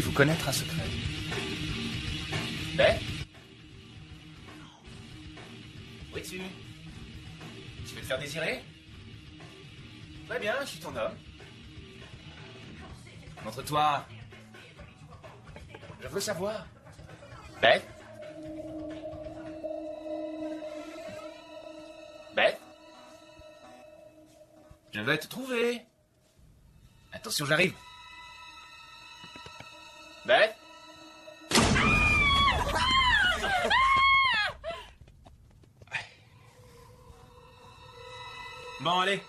puis-vous connaître un secret? Ben? Où es-tu? Tu veux te faire désirer? Très bien, je suis ton homme. Montre-toi. Je veux savoir. Beth? Beth? Je vais te trouver. Attention, j'arrive. Beth? Bon, allez.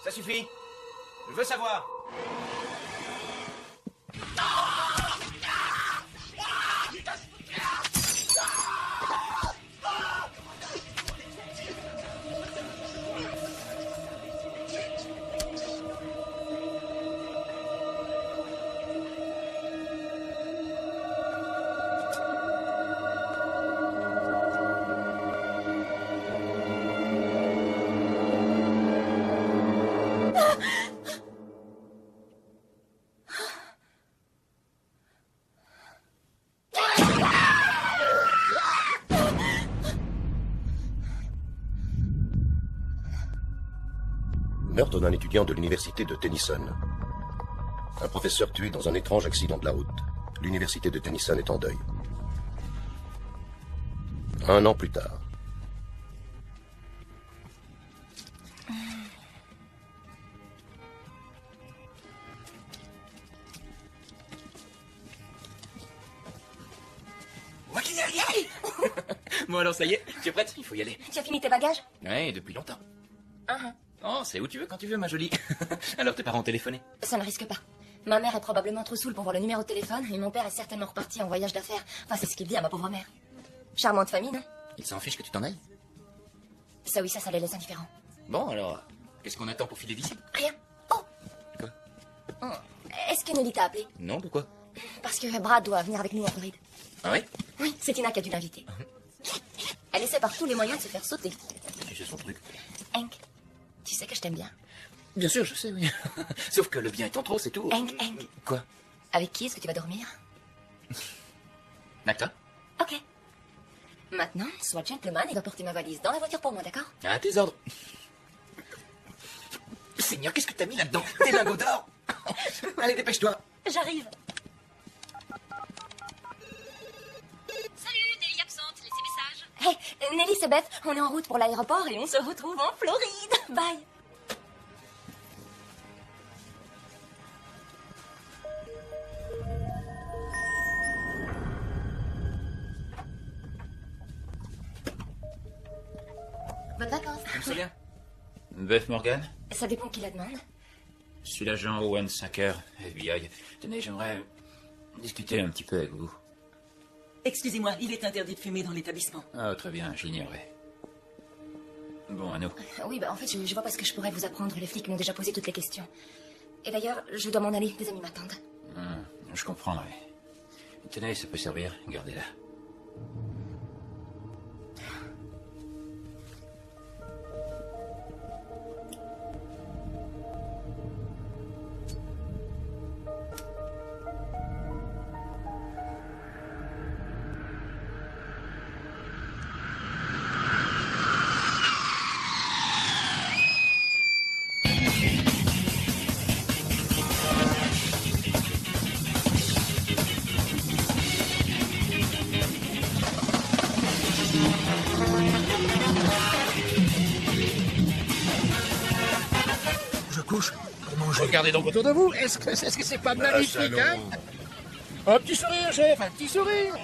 Ça suffit. Je veux savoir. Meurtre d'un étudiant de l'université de Tennyson. Un professeur tué dans un étrange accident de la route. L'université de Tennyson est en deuil. 1 an plus tard. Moi qui y arrive. Bon alors ça y est, tu es prête? Il faut y aller. Tu as fini tes bagages? Oui, depuis longtemps. Oh, c'est où tu veux, quand tu veux, ma jolie. Alors tes parents ont téléphoné? Ça ne risque pas. Ma mère est probablement trop saoule pour voir le numéro de téléphone et mon père est certainement reparti en voyage d'affaires. Enfin, c'est ce qu'il dit à ma pauvre mère. Charmante famille, non? Ils s'en fichent que tu t'en ailles? Ça oui, ça les laisse indifférents. Bon alors, qu'est-ce qu'on attend pour filer d'ici? Rien. Oh! Quoi? Est-ce que Nelly t'a appelé? Non, pourquoi? Parce que Brad doit venir avec nous en Floride. Ah oui? Oui, c'est Tina qui a dû l'inviter. Elle essaie par tous les moyens de se faire sauter. C'est son truc. Hank, tu sais que je t'aime bien. Bien sûr, je sais, oui. Sauf que le bien est en trop, c'est tout. Hank. Quoi? Avec qui est-ce que tu vas dormir? Avec toi? Ok. Maintenant, sois gentleman et va porter ma valise dans la voiture pour moi, d'accord? À tes ordres. Seigneur, qu'est-ce que t'as mis là-dedans? Des lingots d'or. Allez, dépêche-toi. J'arrive. Salut, Nelly absente, laissez message. Hey, Nelly, c'est Beth. On est en route pour l'aéroport et on se retrouve en Floride. Bye. Bonnes vacances. Je me souviens. Beth Morgan? Ça dépend qui la demande. Je suis l'agent Owen Sacker, FBI. Tenez, j'aimerais discuter un petit peu avec vous. Excusez-moi, il est interdit de fumer dans l'établissement. Ah, très bien, j'ignorais. Bon, à nous. Oui, bah en fait, je vois pas ce que je pourrais vous apprendre. Les flics m'ont déjà posé toutes les questions. Et d'ailleurs, je dois m'en aller. Des amis m'attendent. Je comprendrai. Tenez, ça peut servir. Gardez-la. Je couche pour manger. Regardez donc autour de vous. Est-ce que c'est pas magnifique, hein? Un petit sourire, chef, un petit sourire.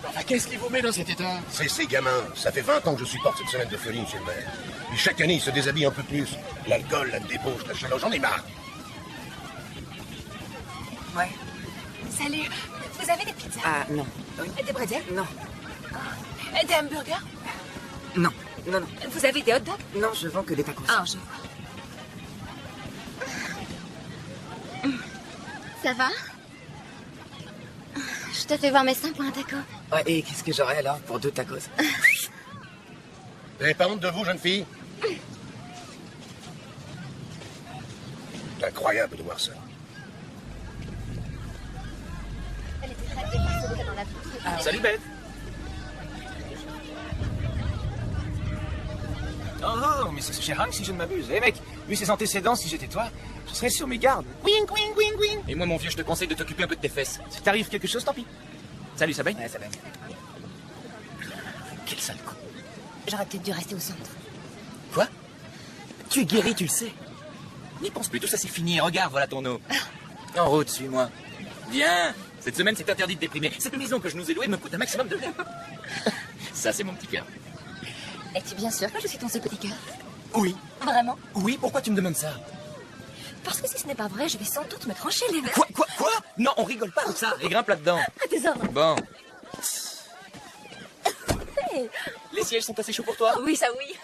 Enfin, qu'est-ce qui vous met dans cet état? C'est ces gamins. Ça fait 20 ans que je supporte cette semaine de folie, monsieur le maire. Et chaque année, ils se déshabillent un peu plus. L'alcool, la débauche, la chaleur, j'en ai marre. Ouais. Salut. Vous avez des pizzas? Ah, non. Des bretzels? Non. Des hamburgers? Non. Non, non. Vous avez des hot dogs? Non, je vends que des tacos. Ah, je vois. Ça va? Je te fais voir mes seins pour un taco. Ouais, et qu'est-ce que j'aurais alors pour 2 tacos? Vous n'avez pas honte de vous, jeune fille? C'est incroyable de voir ça. Salut, Beth. Oh, mais c'est cher Hank si je ne m'abuse. Eh mec, vu ses antécédents, si j'étais toi, je serais sur mes gardes. Wing, wing, wing, wing. Et moi, mon vieux, je te conseille de t'occuper un peu de tes fesses. Si t'arrive quelque chose, tant pis. Salut, ça baigne? Ouais, ça baigne. Quel sale con. J'aurais peut-être dû rester au centre. Quoi? Tu es guéri, tu le sais. N'y pense plus, tout ça c'est fini. Regarde, voilà ton eau. En route, suis-moi. Viens. Cette semaine, c'est interdit de déprimer. Cette maison que je nous ai louée me coûte un maximum de blé. Ça, c'est mon petit cœur. Es-tu bien sûr que je suis ton seul petit cœur? Oui. Vraiment? Oui, pourquoi tu me demandes ça? Parce que si ce n'est pas vrai, je vais sans doute me trancher les veines. Quoi? Non, on rigole pas de ça. Et grimpe là-dedans. À tes ordres. Bon. Hey. Les sièges sont assez chauds pour toi? Oui, ça oui.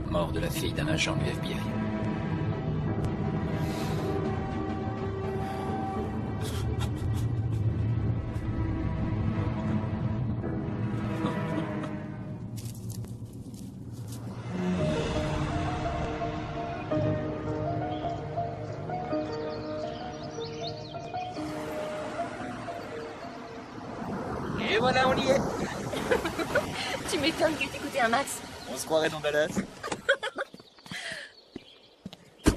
Mort de la fille d'un agent du FBI. Et voilà, on y est. Tu m'étonnes que t'écoutais un max. On se croirait dans Dallas.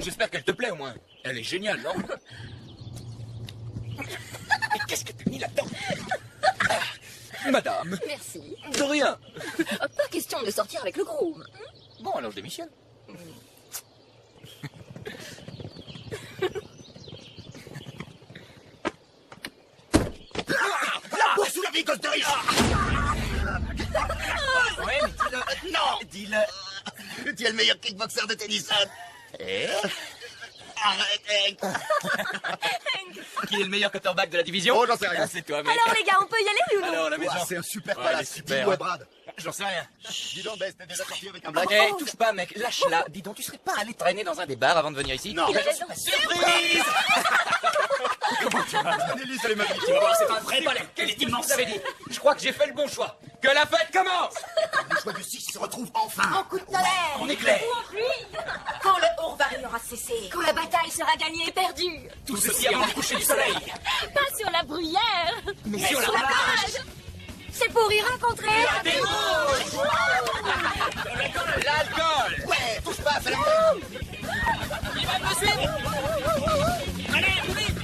J'espère qu'elle te plaît au moins. Elle est géniale, non? Mais qu'est-ce que tu as mis là-dedans? Madame. Merci. De rien. Pas question de sortir avec le groom. Bon, alors je démissionne. La bourse sous la vie, gosse de riche. Ouais, mais dis-le. Non, dis-le. Tu es le meilleur kickboxer de Tennyson. Arrête, Hank. Qui est le meilleur quarterback de la division? Oh, j'en sais rien. Ah, c'est toi, mec. Alors les gars, on peut y aller oui ou non? Alors, la maison. C'est un super Ouais, palace. elle est super. Dis-nous, ouais, Brad. J'en sais rien. Dis donc, Bess, t'es déjà sorti avec un black? Hé, touche pas, mec. Lâche-la. Dis donc, tu serais pas allé traîner dans un des bars avant de venir ici? Non. Il a raison. Surprise! Nelly, ça les m'a dit. Tu vas voir, c'est un vrai balai. Quel est immense, ça avait dit. Je crois que j'ai fait le bon choix. Que la fête commence! Le choix du 6 se retrouve enfin. En coup de tonnerre. On est clair. Quand le Hourvari aura cessé. Quand la bataille sera gagnée et perdue. Tout ceci avant le coucher du soleil. Pas sur la bruyère. Mais sur la plage. plage. C'est pour y rencontrer. L'alcool. Ouais, touche pas, fais la main. Il va me suivre. Allez, vite.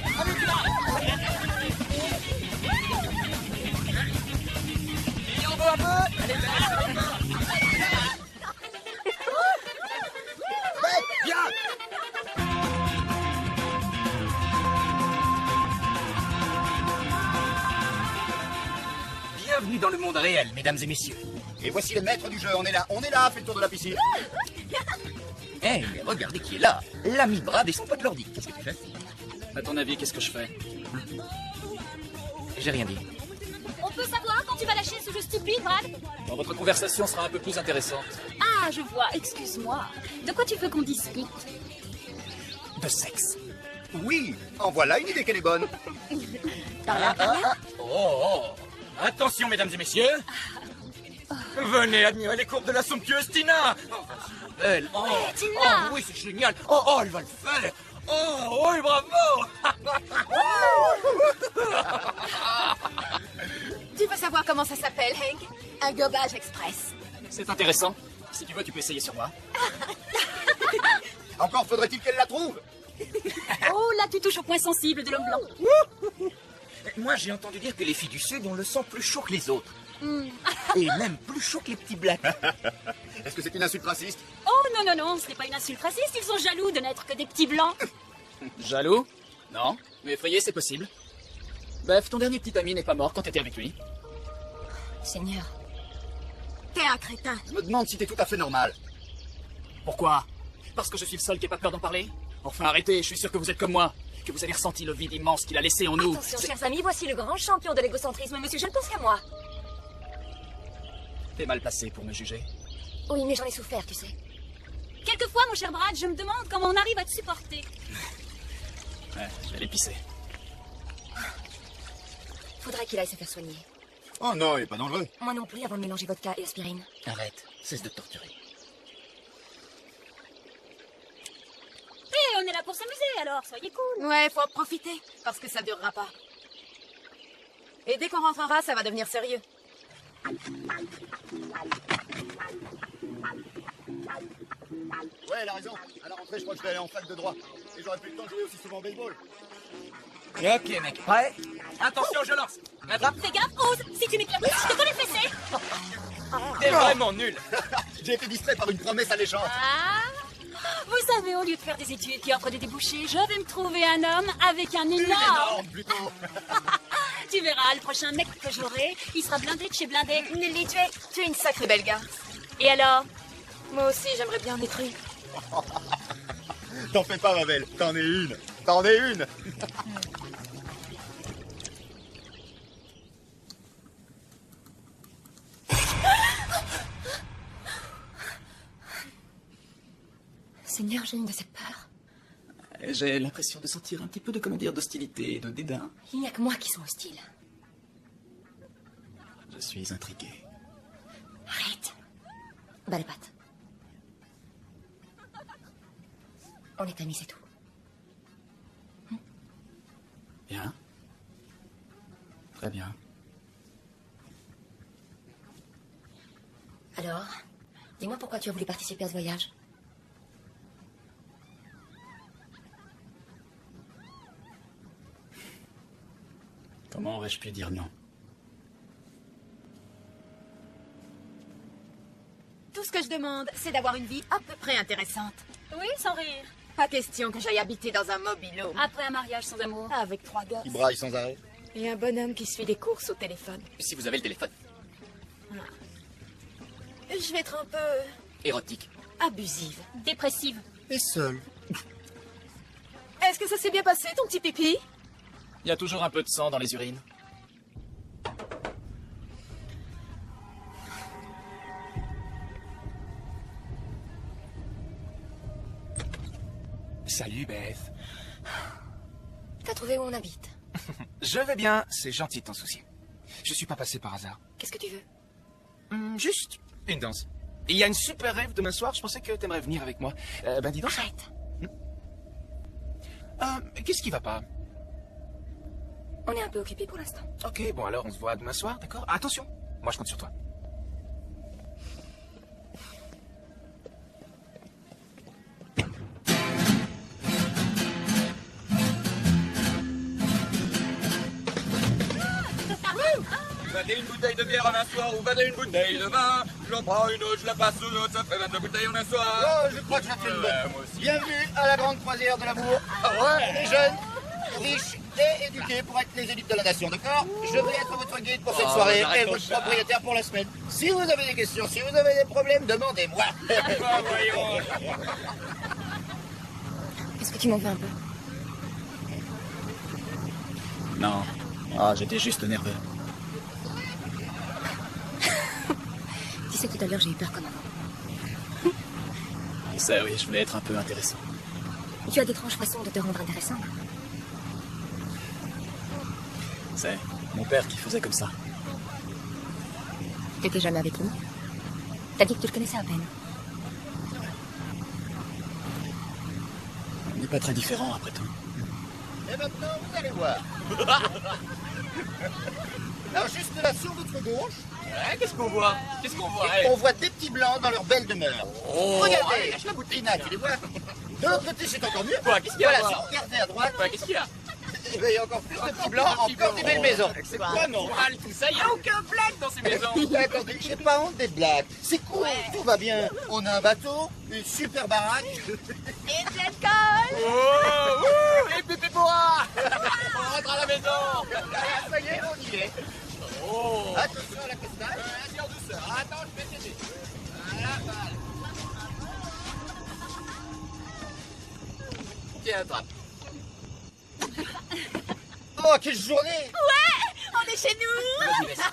Et on boit un peu. Allez, Viens. bienvenue dans le monde réel, mesdames et messieurs. Et voici les maîtres du jeu, on est là, fais le tour de la piscine. Eh, mais regardez qui est là. L'ami Brad et son pote Lordi. Qu'est-ce que tu fais? À ton avis, qu'est-ce que je fais? J'ai rien dit. On peut savoir quand tu vas lâcher ce jeu stupide, Brad? Bon, votre conversation sera un peu plus intéressante. Ah, je vois, excuse-moi. De quoi tu veux qu'on discute? De sexe. Oui, en voilà une idée qu'elle est bonne. Oh. Attention, mesdames et messieurs. Venez admirer les courbes de la somptueuse Tina. Elle. Oh, Tina. oui, c'est génial. Oh, elle va le faire. Oh, oui, bravo. Tu veux savoir comment ça s'appelle, Hank? Un gobage express. C'est intéressant. Si tu veux, tu peux essayer sur moi. Encore faudrait-il qu'elle la trouve. Oh, là, tu touches au point sensible de l'homme blanc. Moi, j'ai entendu dire que les filles du Sud ont le sang plus chaud que les autres. Et même plus chaud que les petits blacks. Est-ce que c'est une insulte raciste? Oh non, non, non, ce n'est pas une insulte raciste, ils sont jaloux de n'être que des petits blancs. Jaloux? Non. Mais effrayé, c'est possible. Bref, ton dernier petit ami n'est pas mort quand t'étais avec lui. Seigneur. T'es un crétin. Je me demande si t'es tout à fait normal. Pourquoi? Parce que je suis le seul qui n'ait pas peur d'en parler? Enfin, arrêtez, je suis sûr que vous êtes comme moi. Que vous avez ressenti le vide immense qu'il a laissé en nous. Attention, chers amis, voici le grand champion de l'égocentrisme. Monsieur, je ne pense qu'à moi. T'es mal placé pour me juger. Oui, mais j'en ai souffert, tu sais. Quelquefois, mon cher Brad, je me demande comment on arrive à te supporter. Ouais, je vais aller pisser. Faudrait qu'il aille se faire soigner. Oh non, il est pas dangereux. Moi non plus, avant de mélanger vodka et aspirine. Arrête, cesse de te torturer. Et on est là pour s'amuser, alors soyez cool. Ouais, faut en profiter, parce que ça durera pas. Et dès qu'on rentrera, ça va devenir sérieux. Ouais, elle a raison. À la rentrée, je crois que je vais aller en fac de droit. Et j'aurai plus le temps de jouer aussi souvent au baseball. Ok, mec, prêt? Attention, je lance. Attrape. Fais gaffe, ose. Si tu m'éclates, je te connais fessé. T'es vraiment nul. J'ai été distrait par une promesse alléchante. Ah, vous savez, au lieu de faire des études qui offrent des débouchés, je vais me trouver un homme avec un énorme... Énorme, plutôt. Tu verras, le prochain mec que j'aurai, il sera blindé de chez blindé. Nelly, tu es une sacrée belle garce. Et alors? Moi aussi, j'aimerais bien en être une. T'en fais pas, ma belle. T'en es une. T'en es une. Seigneur, j'ai une de ces peurs. J'ai l'impression de sentir un petit peu de, comment dire, d'hostilité et de dédain. Il n'y a que moi qui sont hostiles. Je suis intrigué. Arrête. Bas les pattes. On est amis, c'est tout. Bien. Très bien. Alors, dis-moi pourquoi tu as voulu participer à ce voyage. Comment aurais-je pu dire non? Tout ce que je demande, c'est d'avoir une vie à peu près intéressante. Oui, sans rire. Pas question que j'aille habiter dans un mobilo. Après un mariage sans amour. Avec 3 gosses. Qui braille sans arrêt. Et un bonhomme qui suit les courses au téléphone. Si vous avez le téléphone. Je vais être un peu Érotique. abusive. Dépressive. Et seul. Est-ce que ça s'est bien passé, ton petit pipi? Il y a toujours un peu de sang dans les urines. Salut, Beth. T'as trouvé où on habite? Je vais bien, c'est gentil de t'en soucier. Je suis pas passé par hasard. Qu'est-ce que tu veux? Juste une danse. Il y a une super rêve demain soir, je pensais que t'aimerais venir avec moi. Ben dis donc. Arrête. Qu'est-ce qui va pas? On est un peu occupés pour l'instant. Ok, bon alors on se voit demain soir, d'accord? Attention, moi je compte sur toi. Vendez une bouteille de bière en un soir ou vendez une bouteille de vin. J'en prends une autre, je la passe aux autres, ça fait 22 bouteilles en un soir. Oh, je crois que ça fait une bonne. moi aussi. Bienvenue à la grande croisière de l'amour. Les jeunes, riches et éduqués pour être les élites de la nation, d'accord? Je vais être votre guide pour cette soirée et raccroche votre ça. propriétaire pour la semaine. Si vous avez des questions, si vous avez des problèmes, demandez-moi. Voyons. Est-ce que tu m'en veux un peu? Non. Ah, j'étais juste nerveux. Tu sais, tout à l'heure, j'ai eu peur comme avant. Ça, oui, je voulais être un peu intéressant. Tu as d'étranges façons de te rendre intéressant. C'est mon père qui faisait comme ça. T'étais jamais avec lui? T'as dit que tu le connaissais à peine. On n'est pas très différents, après tout. Et maintenant, vous allez voir. Alors, juste là, sur votre gauche, Qu'est-ce qu'on voit? Qu'est-ce qu'on voit? on voit des petits blancs dans leur belle demeure. Regardez, lâche la bouteille, tu les vois? De l'autre côté, c'est encore mieux. Quoi? Qu'est-ce qu'il y a? Voilà, si vous regardez à droite, Ouais, qu'est-ce qu'il y a? il y a encore plus de petits blancs, encore des belles maisons. C'est quoi, normal, tout ça? Il n'y a aucun blague dans ces petite maison. D'accord, j'ai pas honte des blagues. C'est cool, tout va bien. On a un bateau, une super baraque. Et de l'alcool. Et Pépé Boa. On rentre à la maison. Ça y est, on y est. Oh. Attention à la castagne. Vas-y en douceur. Attends, je vais t'aider. Voilà, balle. Tiens, attrape. Oh, quelle journée! Ouais, on est chez nous. Vas-y, laisse.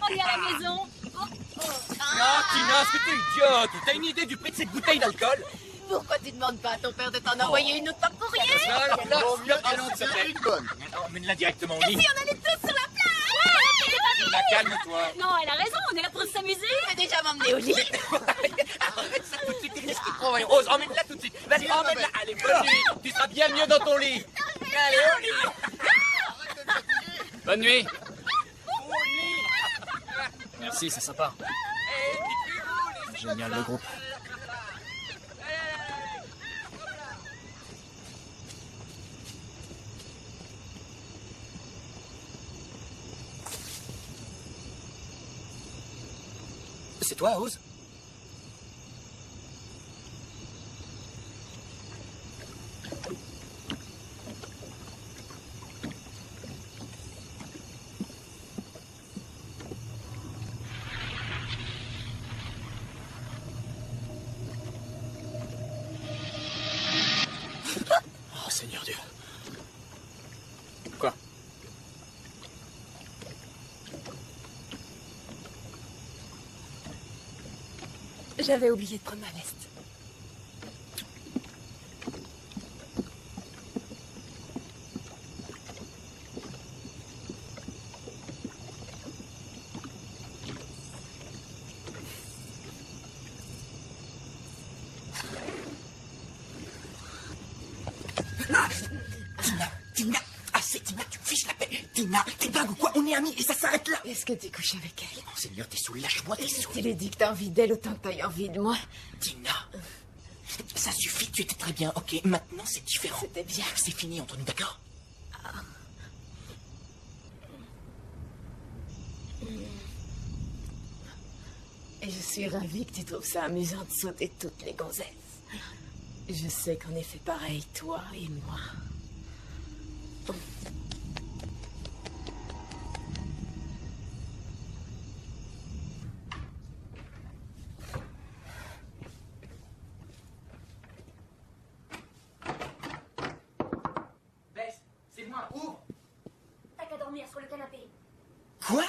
On est à la maison. Non, Tina, est-ce que t'es idiote? T'as une idée du prix de cette bouteille d'alcool? Pourquoi tu demandes pas à ton père de t'en envoyer une autre par courrier? Allons, tiens, une bonne. Emmène-la directement au Et lit. si on allait tous sur la plage? Tina, calme-toi. Non, elle a raison, on est là pour s'amuser. Tu peux déjà m'emmener au lit. Arrête ça tout de suite, qu'est-ce qui te prend? Rose, emmène-la tout de suite. Vas-y, emmène-la. Allez, bonne nuit. Tu seras bien mieux dans ton lit. Allez, au lit. Bonne nuit. Merci, c'est sympa. Génial le groupe. C'est toi, Rose? Oh, Seigneur Dieu. Quoi? J'avais oublié de prendre ma veste. Tina, assez, Tina, tu me fiches la paix. Tina, t'es dingue ou quoi? On est amis et ça s'arrête là. Est-ce que tu couches avec elle? Monseigneur, t'es saoul, lâche-moi, t'es saoul. Tu lui dis que t'as envie d'elle autant que t'as envie de moi. Tina, ça suffit, tu étais très bien, ok? Maintenant, c'est différent. C'était bien. C'est fini entre nous, d'accord? Et je suis ravie que tu trouves ça amusant de sauter toutes les gonzesses. Je sais qu'on est fait pareil, toi et moi. Bess, c'est moi, ouvre. T'as qu'à dormir sur le canapé. Quoi?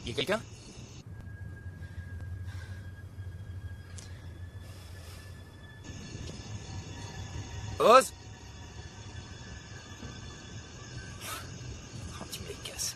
Y a quelqu'un? Rose? Oh, tu me les casses.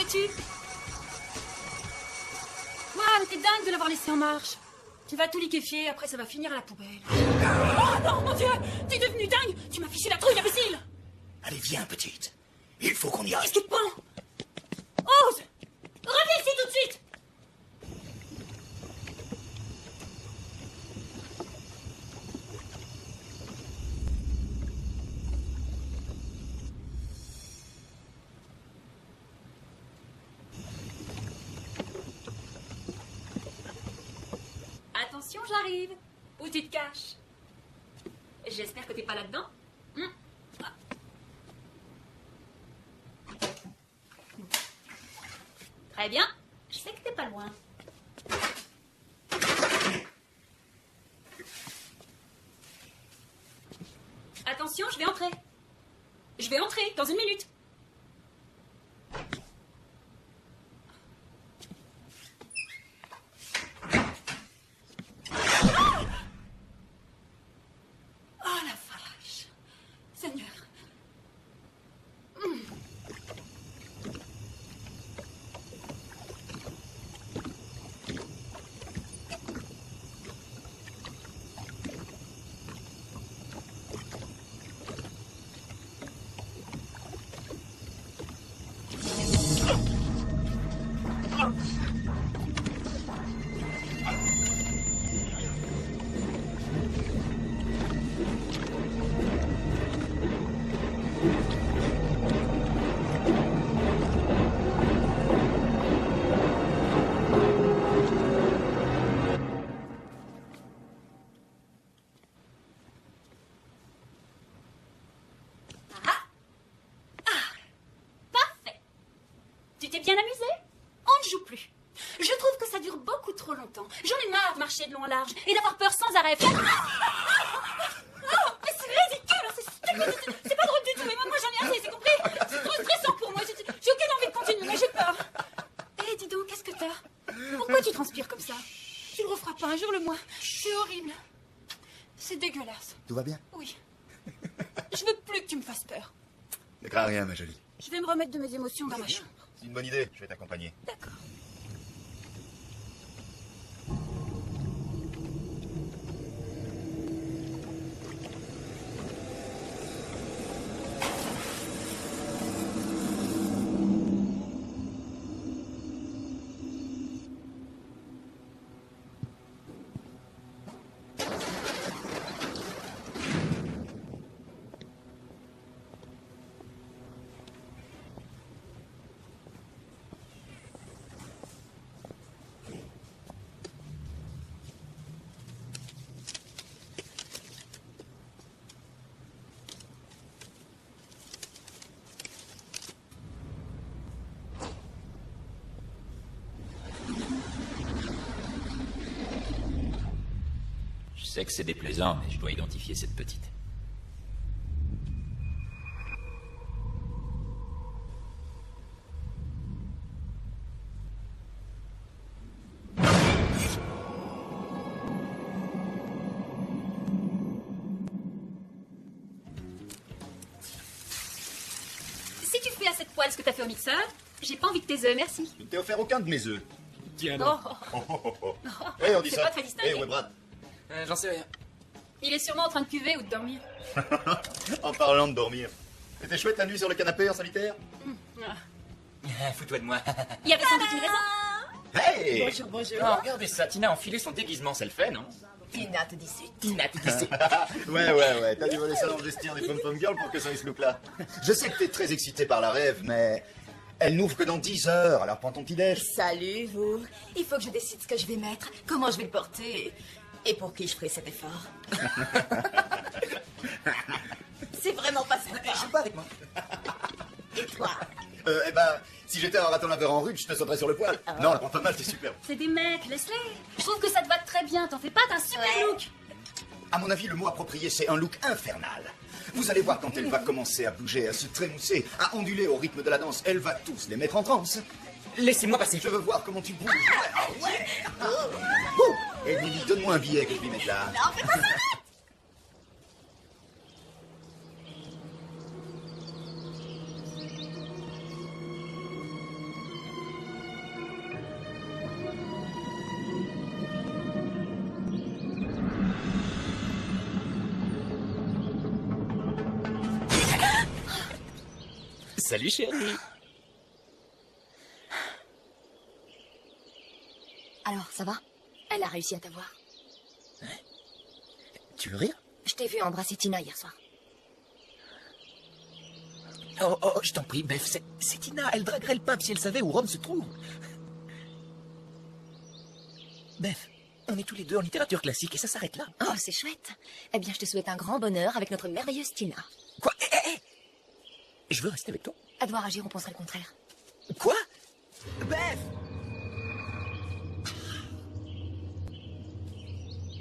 veux-tu? Waouh, t'es dingue de l'avoir laissé en marche. Tu vas tout liquéfier, après ça va finir à la poubelle. Oh non, mon Dieu! T'es devenu dingue! Tu m'as fiché la trouille, imbécile! Allez, viens, petite. Il faut qu'on y aille. Qu'est-ce qui te prend? Ose! Reviens ici tout de suite! Attention, j'arrive. Où tu te caches? J'espère que t'es pas là-dedans. Très bien. Je sais que t'es pas loin. Attention, je vais entrer. Je vais entrer dans une minute. Oh la vache. Seigneur. Tu t'es bien amusé? On ne joue plus. Je trouve que ça dure beaucoup trop longtemps. J'en ai marre de marcher de long en large et d'avoir peur sans arrêt. Oh, mais c'est ridicule, c'est stupide, c'est pas drôle du tout. Mais moi j'en ai assez, c'est compris? C'est trop stressant pour moi. J'ai aucune envie de continuer, mais j'ai peur. Eh, dis donc, qu'est-ce que t'as? Pourquoi tu transpires comme ça? Tu le referas pas un jour le mois. C'est horrible. C'est dégueulasse. Tout va bien? Oui. Je veux plus que tu me fasses peur. Ne crains rien, ma jolie. Je vais me remettre de mes émotions dans ma chambre. C'est une bonne idée, je vais t'accompagner. D'accord. Je sais que c'est déplaisant, mais je dois identifier cette petite. Si tu fais à cette poêle ce que t'as fait au mixeur, j'ai pas envie de tes œufs, merci. Je ne t'ai offert aucun de mes œufs. Tiens, Oh. Eh, on dit C'est ça. pas très distingué. Eh, ouais, Brad. J'en sais rien. Il est sûrement en train de cuver ou de dormir. En parlant de dormir. C'était chouette la nuit sur le canapé en solitaire? Fous-toi de moi. Il y avait sans doute une raison. Hey! Bonjour, bonjour. Oh, regardez ça, Tina a enfilé son déguisement, ça le fait, non? Tina te dit c'est. Tina, tu sais. Ouais, t'as dû voler ça dans le vestiaire des pom-pom girls pour que ça ait ce look-là. Je sais que t'es très excité par la rêve, mais elle n'ouvre que dans 10 heures, alors prends ton petit déj. Salut, vous. Il faut que je décide ce que je vais mettre, comment je vais le porter et pour qui je ferai cet effort. C'est vraiment pas sympa. Je joue pas avec moi. Et toi? Eh ben, si j'étais un raton laveur en rude, je te sauterais sur le poil. Non, elle prend pas mal, c'est superbe. C'est des mecs, laisse-les. Je trouve que ça te va très bien, t'en fais pas, t'as un super look. À mon avis, le mot approprié, c'est un look infernal. Vous allez voir quand elle va commencer à bouger, à se trémousser, à onduler au rythme de la danse. Elle va tous les mettre en transe. Laissez-moi passer. Je veux voir comment tu bouges. Ouais, ah ouais. Ouh. Et Lily, donne-moi un billet que je lui mette là. Non, fais pas ça! Salut chérie. Alors, ça va? Elle a réussi à t'avoir. Tu veux rire? Je t'ai vu embrasser Tina hier soir. Oh, je t'en prie, Beth, c'est Tina. Elle draguerait le pape si elle savait où Rome se trouve. Beth, on est tous les deux en littérature classique et ça s'arrête là. Oh, c'est chouette. Eh bien, je te souhaite un grand bonheur avec notre merveilleuse Tina. Quoi? Je veux rester avec toi. À devoir agir, on penserait le contraire. Quoi? Beth!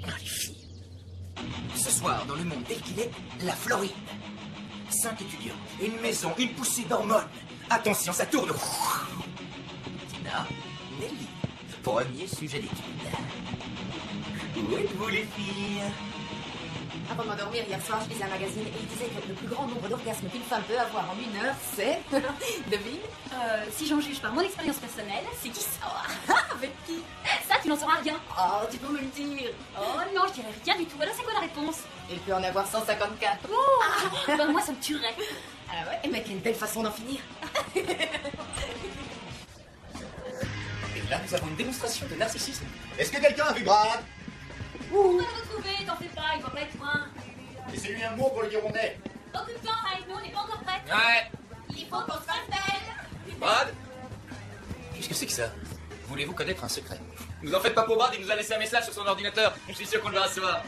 Ah, les filles. Ce soir, dans le monde tel qu'il est, la Floride. 5 étudiants, une maison, une poussée d'hormones. Attention, ça tourne. Tina, Nelly, premier sujet d'étude. Où êtes-vous les filles? Avant de m'endormir hier soir, je lisais un magazine et il disait que le plus grand nombre d'orgasmes qu'une femme peut avoir en 1 heure, c'est... Devine? Si j'en juge par mon expérience personnelle, c'est 10. Avec qui? Ça, tu n'en sauras rien. Oh, tu peux me le dire. Oh non, je dirais rien du tout. Alors c'est quoi la réponse? Il peut en avoir 154. Ben moi, ça me tuerait. Ah ouais? Mais quelle belle façon d'en finir. Et là, nous avons une démonstration de narcissisme. Est-ce que quelqu'un a vu Brad? On va le retrouver, t'en fais pas, il va pas être loin. Laissez-lui un mot pour le dire où on est. Occupe-toi, avec nous, on n'est pas encore prêts. Ouais. Il faut qu'on se fasse belle. Brad? Qu'est-ce que c'est que ça? Voulez-vous connaître un secret? Vous en faites pas pour Brad, il nous a laissé un message sur son ordinateur. Je suis sûr qu'on le verra ce soir.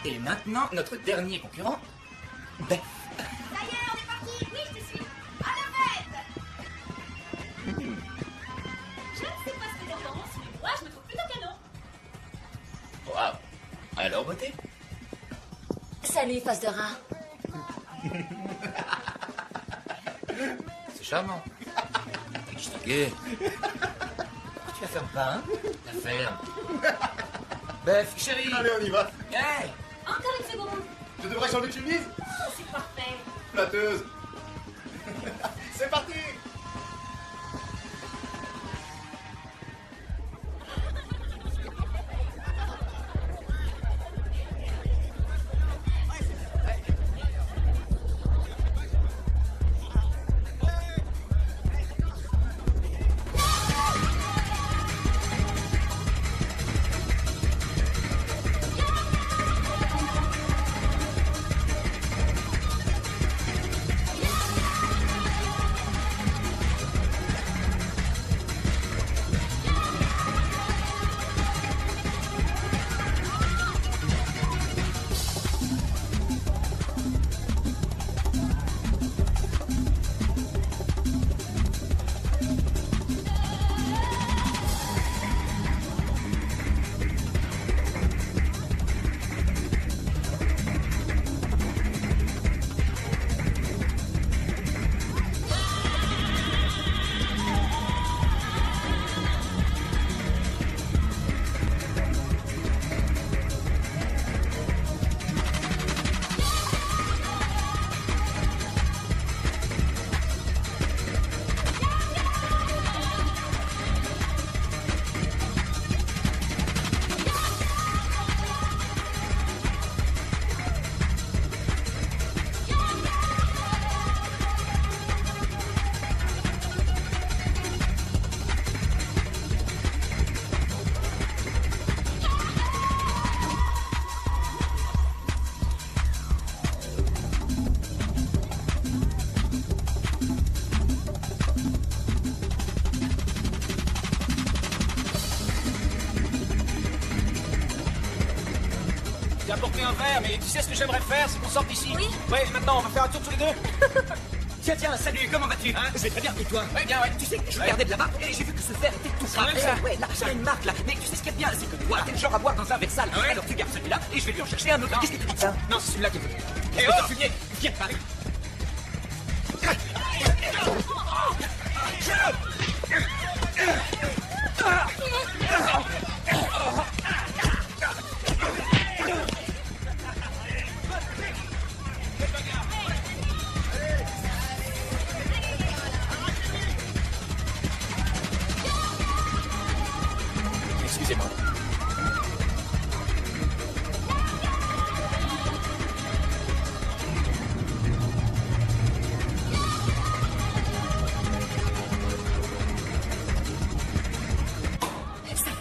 Et maintenant, notre dernier concurrent, Beth. Ça y est, on est parti. Oui, je te suis. À la fête. Je ne sais pas ce que t'en penses, mais moi, je me trouve plutôt canon. Waouh. Alors, beauté? Salut, face de rat. C'est charmant. T'es distingué. Pourquoi tu la fermes pas, hein? La ferme. Beth, chérie. Allez, on y va. Hey. Encore une seconde. Je devrais changer de chemise? C'est parfait. Flatteuse. C'est parti. J'ai apporté un verre, mais tu sais ce que j'aimerais faire, c'est qu'on sorte d'ici. Oui. Ouais, maintenant, on va faire un tour tous les deux. Tiens, salut, comment vas-tu? Hein? Je vais très bien, et toi? Ouais, bien, ouais. Tu sais, je regardais de là-bas et j'ai vu que ce verre était tout C'est vrai, ça? Ouais, là, il y a une marque là. Mais tu sais ce qu'il y a de bien, c'est que toi, t'es le genre à boire dans un verre sale. Ah ouais? Alors tu gardes celui-là et je vais lui en chercher un autre. Qu'est-ce que tu dis de ça? Non, c'est celui-là qui est venu. Eh oh, Fumier, viens, Paris. Excusez-moi.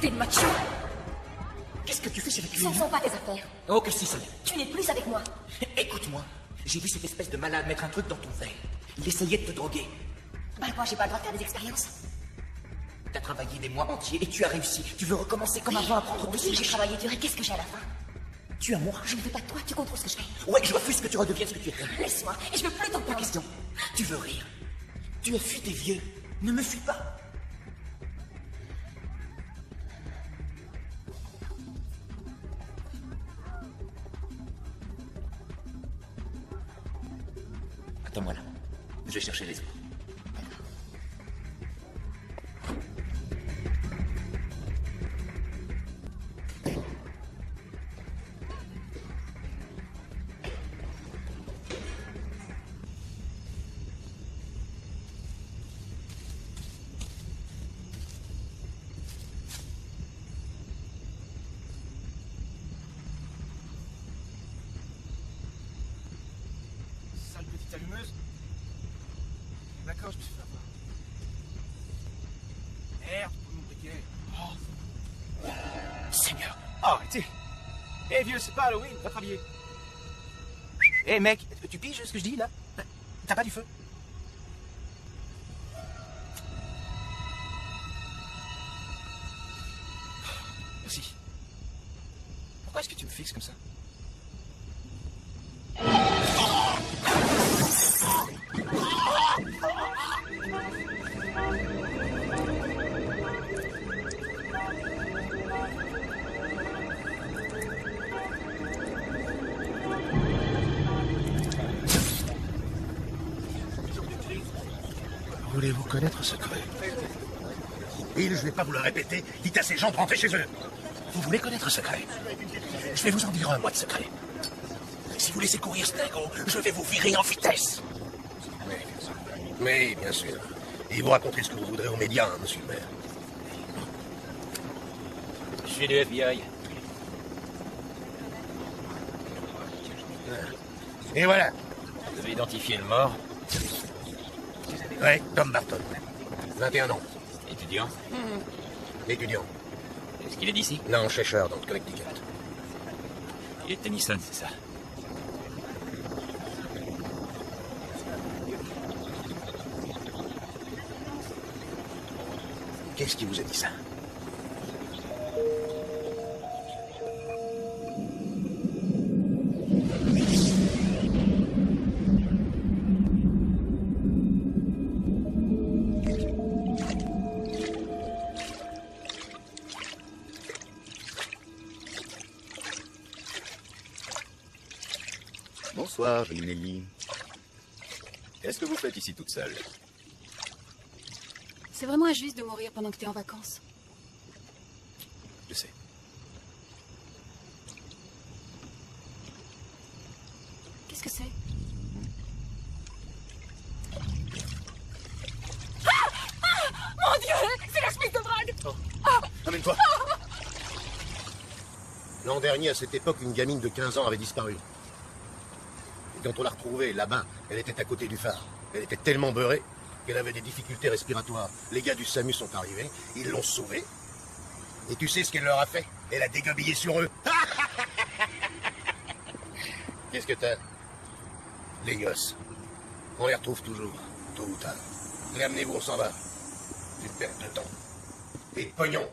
T'es macho. Qu'est-ce que tu fais avec lui? Ce ne sont pas tes affaires. Oh, que si, ça l'est. Tu n'es plus avec moi. Écoute-moi, j'ai vu cette espèce de malade mettre un truc dans ton verre. Il essayait de te droguer. Bah quoi, j'ai pas le droit de faire des expériences? T'as travaillé des mois entiers et tu as réussi. Tu veux recommencer comme avant à prendre tout ce Oui, j'ai travaillé dur et qu'est-ce que j'ai à la fin? Tu as moi. Je ne veux pas de toi, tu contrôles ce que je fais. Ouais, je refuse que tu redeviennes ce que tu étais. Laisse-moi, et je veux plus t'entendre. Question. Tu veux rire? Tu as fui tes vieux. Ne me fuis pas. Attends-moi là. Je vais chercher les autres. Sale petite allumeuse. D'accord, je me suis fait avoir. Merde, pour mon briquet. Oh. Seigneur. Oh, arrêtez. Eh vieux, c'est pas Halloween, va travailler. Eh mec, tu piges ce que je dis là? T'as pas du feu? Merci. Pourquoi est-ce que tu me fixes comme ça? Voulez-vous connaître un secret? Il, je vais pas vous le répéter, dites à ces gens de rentrer chez eux. Vous voulez connaître un secret? Je vais vous en dire un, moi, de secret. Si vous laissez courir ce dingo, je vais vous virer en vitesse. Oui, bien sûr. Et vous raconterez ce que vous voudrez aux médias, hein, monsieur le maire. Je suis du FBI. Et voilà. Vous avez identifié le mort? Ouais, Tom Barton. 21 ans. Étudiant? Étudiant. Est-ce qu'il est d'ici? Non, Cheshire, dans le Connecticut. Il est de Tennyson, c'est ça? Qu'est-ce qui vous a dit ça? Bonsoir, jolie Nelly. Qu'est-ce que vous faites ici toute seule? C'est vraiment injuste de mourir pendant que t'es en vacances. Je sais. Qu'est-ce que c'est? Mon Dieu! C'est la chemise de drague! Amène-toi. L'an dernier, à cette époque, une gamine de 15 ans avait disparu. Et quand on l'a retrouvée, là-bas, elle était à côté du phare. Elle était tellement beurrée qu'elle avait des difficultés respiratoires. Les gars du SAMU sont arrivés, ils l'ont sauvée. Et tu sais ce qu'elle leur a fait? Elle a dégobillé sur eux. Qu'est-ce que t'as? Les gosses. On les retrouve toujours, tôt ou tard. Les amenez-vous, on s'en va. Une perte de temps. Et de pognon.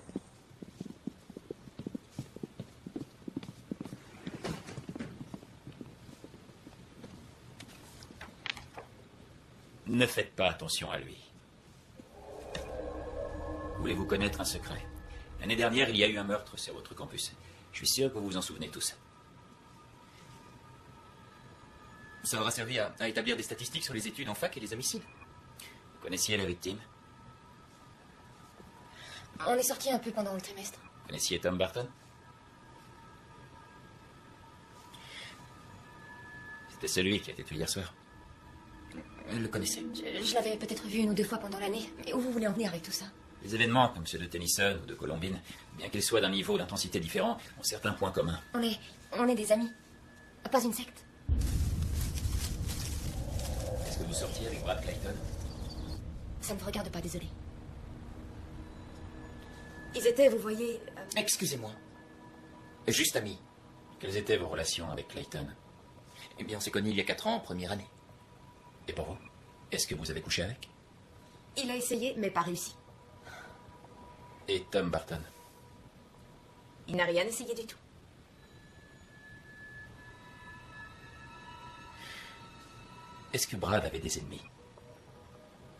Ne faites pas attention à lui. Voulez-vous connaître un secret? L'année dernière, il y a eu un meurtre sur votre campus. Je suis sûr que vous vous en souvenez tous. Ça aura servi à établir des statistiques sur les études en fac et les homicides. Vous connaissiez la victime? On est sortis un peu pendant le trimestre. Vous connaissiez Tom Barton? C'était celui qui a été tué hier soir. Elle le connaissait. Je l'avais peut-être vu une ou deux fois pendant l'année. Et où vous voulez en venir avec tout ça? Les événements comme ceux de Tennyson ou de Columbine, bien qu'ils soient d'un niveau d'intensité différent, ont certains points communs. On est des amis. Pas une secte. Est-ce que vous sortiez avec Brad Clayton? Ça ne vous regarde pas, désolé. Ils étaient, vous voyez... Excusez-moi. Juste amis. Quelles étaient vos relations avec Clayton? Eh bien, on s'est connus il y a 4 ans, première année. Et pour vous? Est-ce que vous avez couché avec? Il a essayé, mais pas réussi. Et Tom Barton? Il n'a rien essayé du tout. Est-ce que Brad avait des ennemis?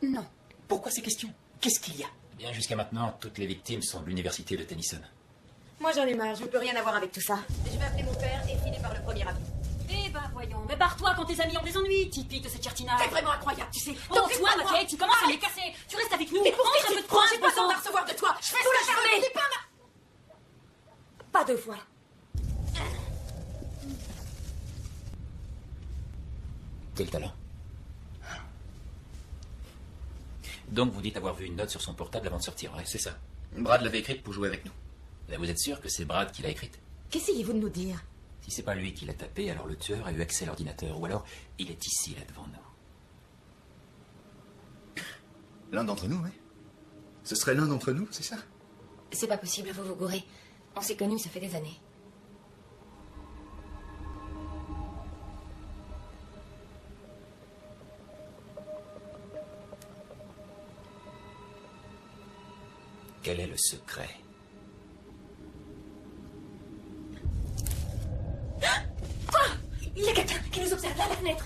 Non. Pourquoi ces questions? Qu'est-ce qu'il y a? Bien, jusqu'à maintenant, toutes les victimes sont de l'université de Tennyson. Moi, j'en ai marre. Je ne peux rien avoir avec tout ça. Je vais appeler mon père et filer par le premier ami. Eh ben voyons, mais barre-toi quand tes amis ont des ennuis, typique de cette chartina. C'est vraiment incroyable, tu sais. Oh, toi, ma Kate, tu commences à les casser. Tu restes avec nous. Mais pour Range qui un tu peu de te prends? courage, J'ai pas besoin bon de sang. recevoir de toi. Je fais ce Faut que la je veux. fermer. C'est pas ma... Pas 2 fois. Quel talent. Donc vous dites avoir vu une note sur son portable avant de sortir, ouais, c'est ça. Brad l'avait écrite pour jouer avec nous. Mais vous êtes sûr que c'est Brad qui l'a écrite? Qu'essayez-vous de nous dire? Si c'est pas lui qui l'a tapé, alors le tueur a eu accès à l'ordinateur, ou alors il est ici, là, devant nous. L'un d'entre nous, oui. Ce serait l'un d'entre nous, c'est ça? C'est pas possible, vous vous gourrez. On s'est connus, ça fait des années. Quel est le secret? Quoi? Il y a quelqu'un qui nous observe là à la fenêtre.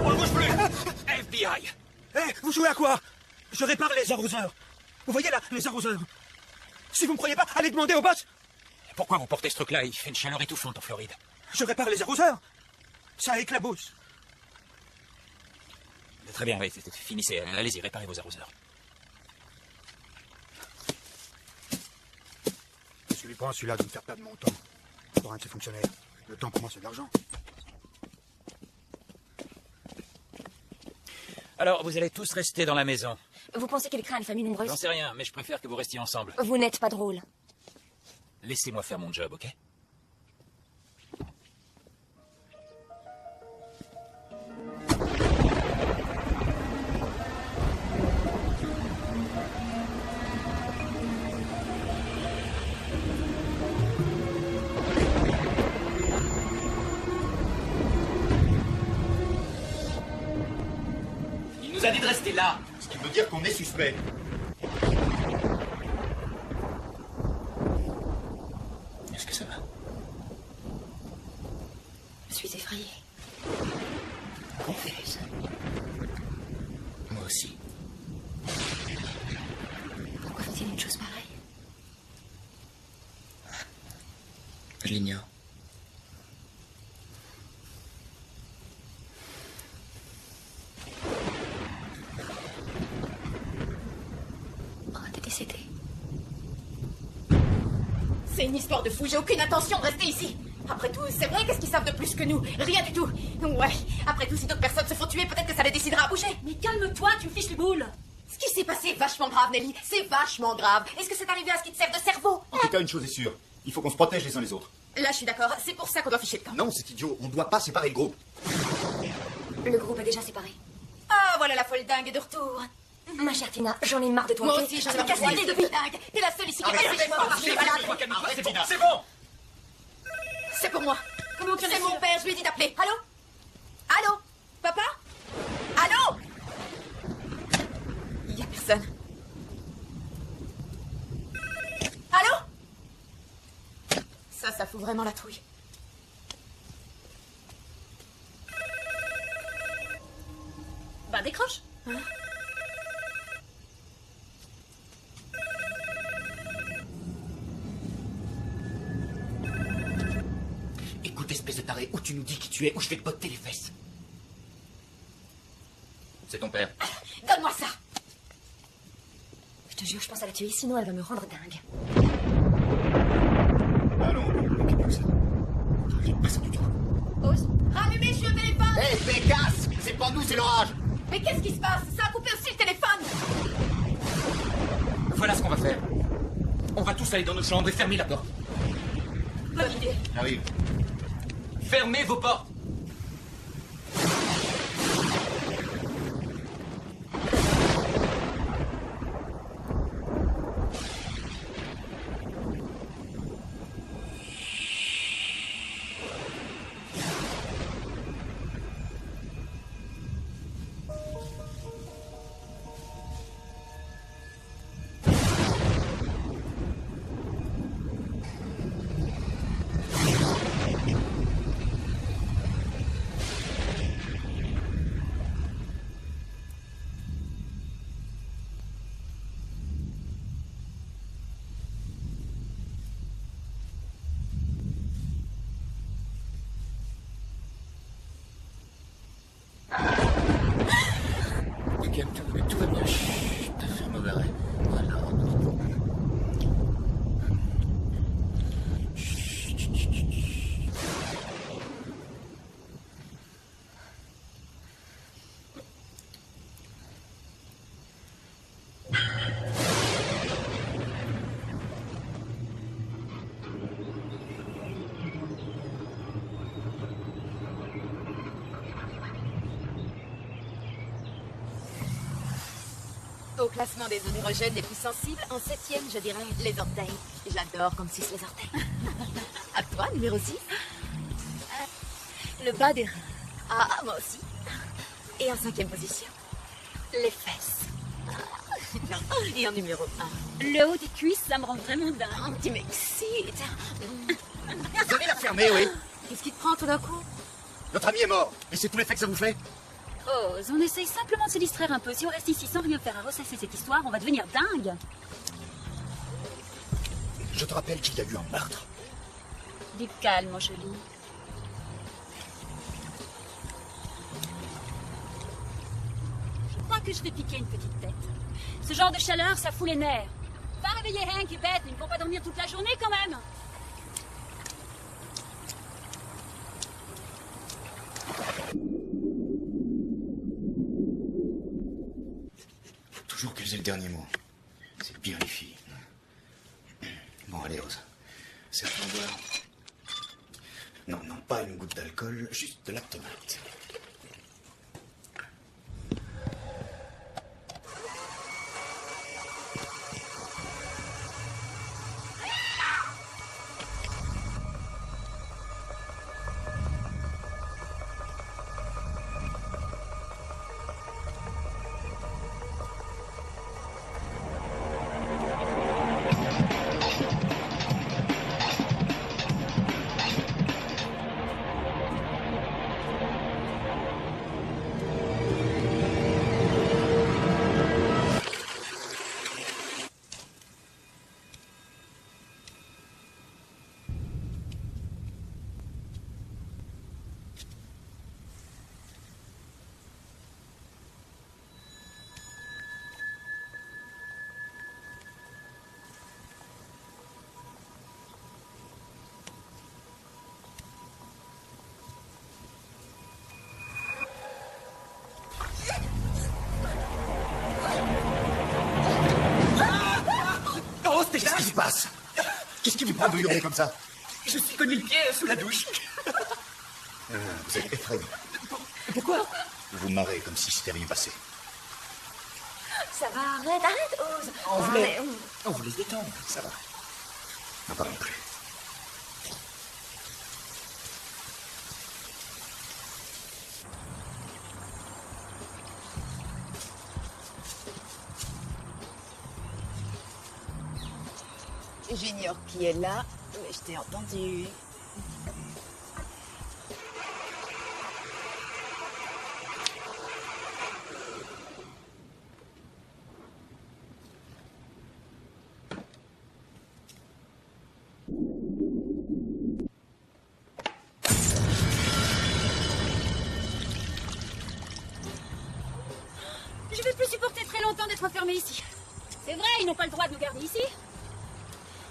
On ne bouge plus. FBI. Vous jouez à quoi? Je répare les arroseurs. Vous voyez là, les arroseurs. Si vous me croyez pas, allez demander au boss. Pourquoi vous portez ce truc-là? Il fait une chaleur étouffante en Floride. Je répare les arroseurs. Ça éclabousse. Très bien, oui, finissez. Allez-y, réparez vos arroseurs. Qu'est-ce que lui prend celui-là de me faire perdre mon temps? Pour un de ses fonctionnaires. Le temps pour moi, c'est de l'argent. Alors, vous allez tous rester dans la maison. Vous pensez qu'il craint une famille nombreuse? J'en sais rien, mais je préfère que vous restiez ensemble. Vous n'êtes pas drôle. Laissez-moi faire mon job, ok? Il nous a dit de rester là. Ce qui veut dire qu'on est suspect. Est-ce que ça va? Je suis effrayée. Confesse. Moi aussi. Pourquoi fait-il une chose pareille? Je l'ignore. Brad est décédé. C'est une histoire de fou. J'ai aucune intention de rester ici. Après tout, c'est vrai, qu'est-ce qu'ils savent de plus que nous? Rien du tout. Ouais. Après tout, si d'autres personnes se font tuer, peut-être que ça les décidera à bouger. Mais calme-toi, tu me fiches les boules. Ce qui s'est passé est vachement grave, Nelly. C'est vachement grave. Est-ce que c'est arrivé à ce qui te sert de cerveau? En tout cas, une chose est sûre. Il faut qu'on se protège les uns les autres. Là, je suis d'accord. C'est pour ça qu'on doit ficher le camp. Non, c'est idiot. On ne doit pas séparer le groupe. Le groupe est déjà séparé. Ah, voilà la folle dingue de retour. Ma chère Tina, j'en ai marre de toi. Moi ok? aussi, j'en ai Je marre vais de casser toi. les T'es deux. dingue. T'es la seule ici qui est Arrête, passée moi. Je suis malade. C'est bon. C'est pour moi. Comment tu en es C'est mon sûre? père, je lui ai dit d'appeler. Allô? Allô? Papa? Allô? Il y a personne. Allô? Ça fout vraiment la trouille. Bah décroche. Hein? Écoute, espèce de taré, ou tu nous dis qui tu es, ou je vais te botter les fesses. C'est ton père. Donne-moi ça. Je te jure, je pense à la tuer, sinon elle va me rendre dingue. Allons, occupez-vous de ça. Je ne pas ça du tout. Ose. Rallumez, je suis au téléphone. Hé, Pécasse! C'est pas nous, c'est l'orage! Mais qu'est-ce qui se passe? Ça a coupé aussi le téléphone. Voilà ce qu'on va faire. tous aller dans nos chambres et fermer la porte. Bonne idée. J'arrive. Fermez vos portes. Calme-toi, tout va bien. Chut, t'as fait un mauvais rêve. Voilà. Chut, chut, chut, chut. Au classement des zones érogènes les plus sensibles, en 7e, je dirais les orteils. J'adore comme suce les orteils. À toi, numéro 6. Le bas des reins. Ah, moi aussi. Et en 5e position, les fesses. Et en numéro 1. Le haut des cuisses, ça me rend vraiment dingue. Tu m'excites. Vous allez la fermer, oui. Qu'est-ce qui te prend tout d'un coup? Notre ami est mort. Et c'est tout l'effet que ça vous fait? Rose, on essaye simplement de se distraire un peu. Si on reste ici sans rien faire à ressasser cette histoire, on va devenir dingue. Je te rappelle qu'il y a eu un meurtre. Du calme, mon joli. Je crois que je vais piquer une petite tête. Ce genre de chaleur, ça fout les nerfs. Va réveiller Hank et Beth, ils ne vont pas dormir toute la journée quand même. Toujours qu'elles aient le dernier mot. C'est bien les filles. Bon, allez, Rose. Serre-toi à boire. Non, non, pas une goutte d'alcool, juste de la tomate. Qu'est-ce qui se passe? Qu'est-ce qui vous prend de hurler comme ça? Je suis cogné le pied sous la douche. Vous êtes effrayé. Pourquoi? Vous vous marrez comme si c'était rien passé. Ça va, arrête, Ose. On voulait se détendre. Ça va. Non, pas non plus. J'ignore qui est là, mais je t'ai entendu. Je vais plus supporter très longtemps d'être enfermé ici. C'est vrai, ils n'ont pas le droit de nous garder ici.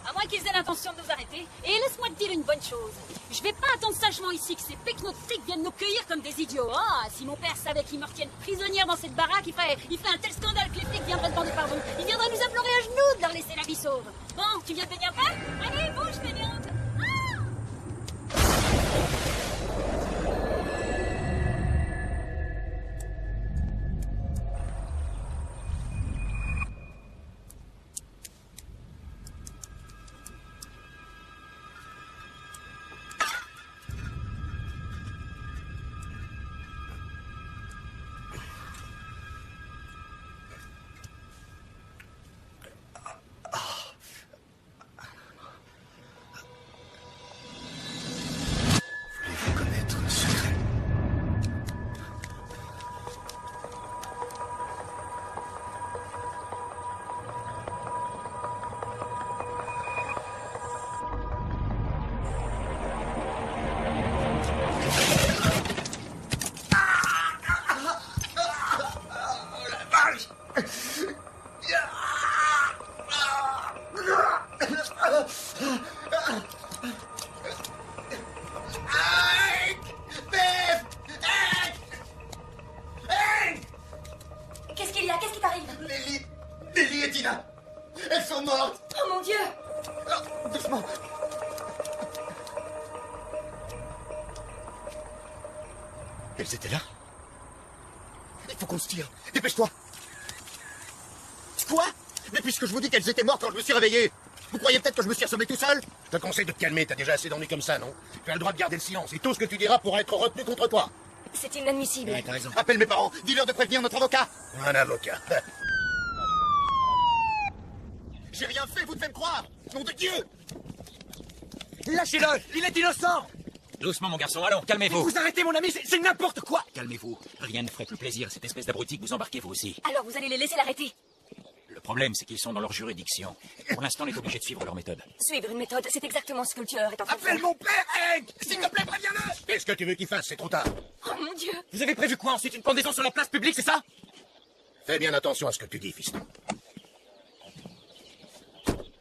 À moins qu'ils aient l'intention de nous arrêter. Et laisse-moi te dire une bonne chose. Je vais pas attendre sagement ici que ces péquenots de flics viennent nous cueillir comme des idiots. Ah, si mon père savait qu'ils me retiennent prisonnière dans cette baraque, il ferait un tel scandale que les flics viendraient demander pardon. Ils viendraient nous implorer à genoux de leur laisser la vie sauve. Bon, tu viens de venir Tina! Elles sont mortes! Oh mon Dieu! Oh, doucement! Elles étaient là? Il faut qu'on se tire. Dépêche-toi! Quoi? Mais puisque je vous dis qu'elles étaient mortes quand je me suis réveillé, vous croyez peut-être que je me suis assommé tout seul? Je te conseille de te calmer, t'as déjà assez d'ennuis comme ça, non? Tu as le droit de garder le silence, et tout ce que tu diras pourra être retenu contre toi. C'est inadmissible. Ouais, t'as raison. Appelle mes parents, dis-leur de prévenir notre avocat. Un avocat. J'ai rien fait, vous devez me croire! Nom de Dieu! Lâchez-le! Il est innocent! Doucement, mon garçon, allons, calmez-vous. Vous arrêtez, mon ami, c'est n'importe quoi! Calmez-vous. Rien ne ferait plus plaisir à cette espèce d'abruti que vous embarquez, vous aussi. Alors vous allez les laisser l'arrêter? Le problème, c'est qu'ils sont dans leur juridiction. Pour l'instant, on est obligé de suivre leur méthode. Suivre une méthode, c'est exactement ce que le tueur est en train de faire. Appelle mon père, Hank! S'il te plaît, préviens-le! Qu'est-ce que tu veux qu'il fasse? C'est trop tard. Oh mon Dieu! Vous avez prévu quoi ensuite? Une pendaison sur la place publique, c'est ça? Fais bien attention à ce que tu dis, fiston.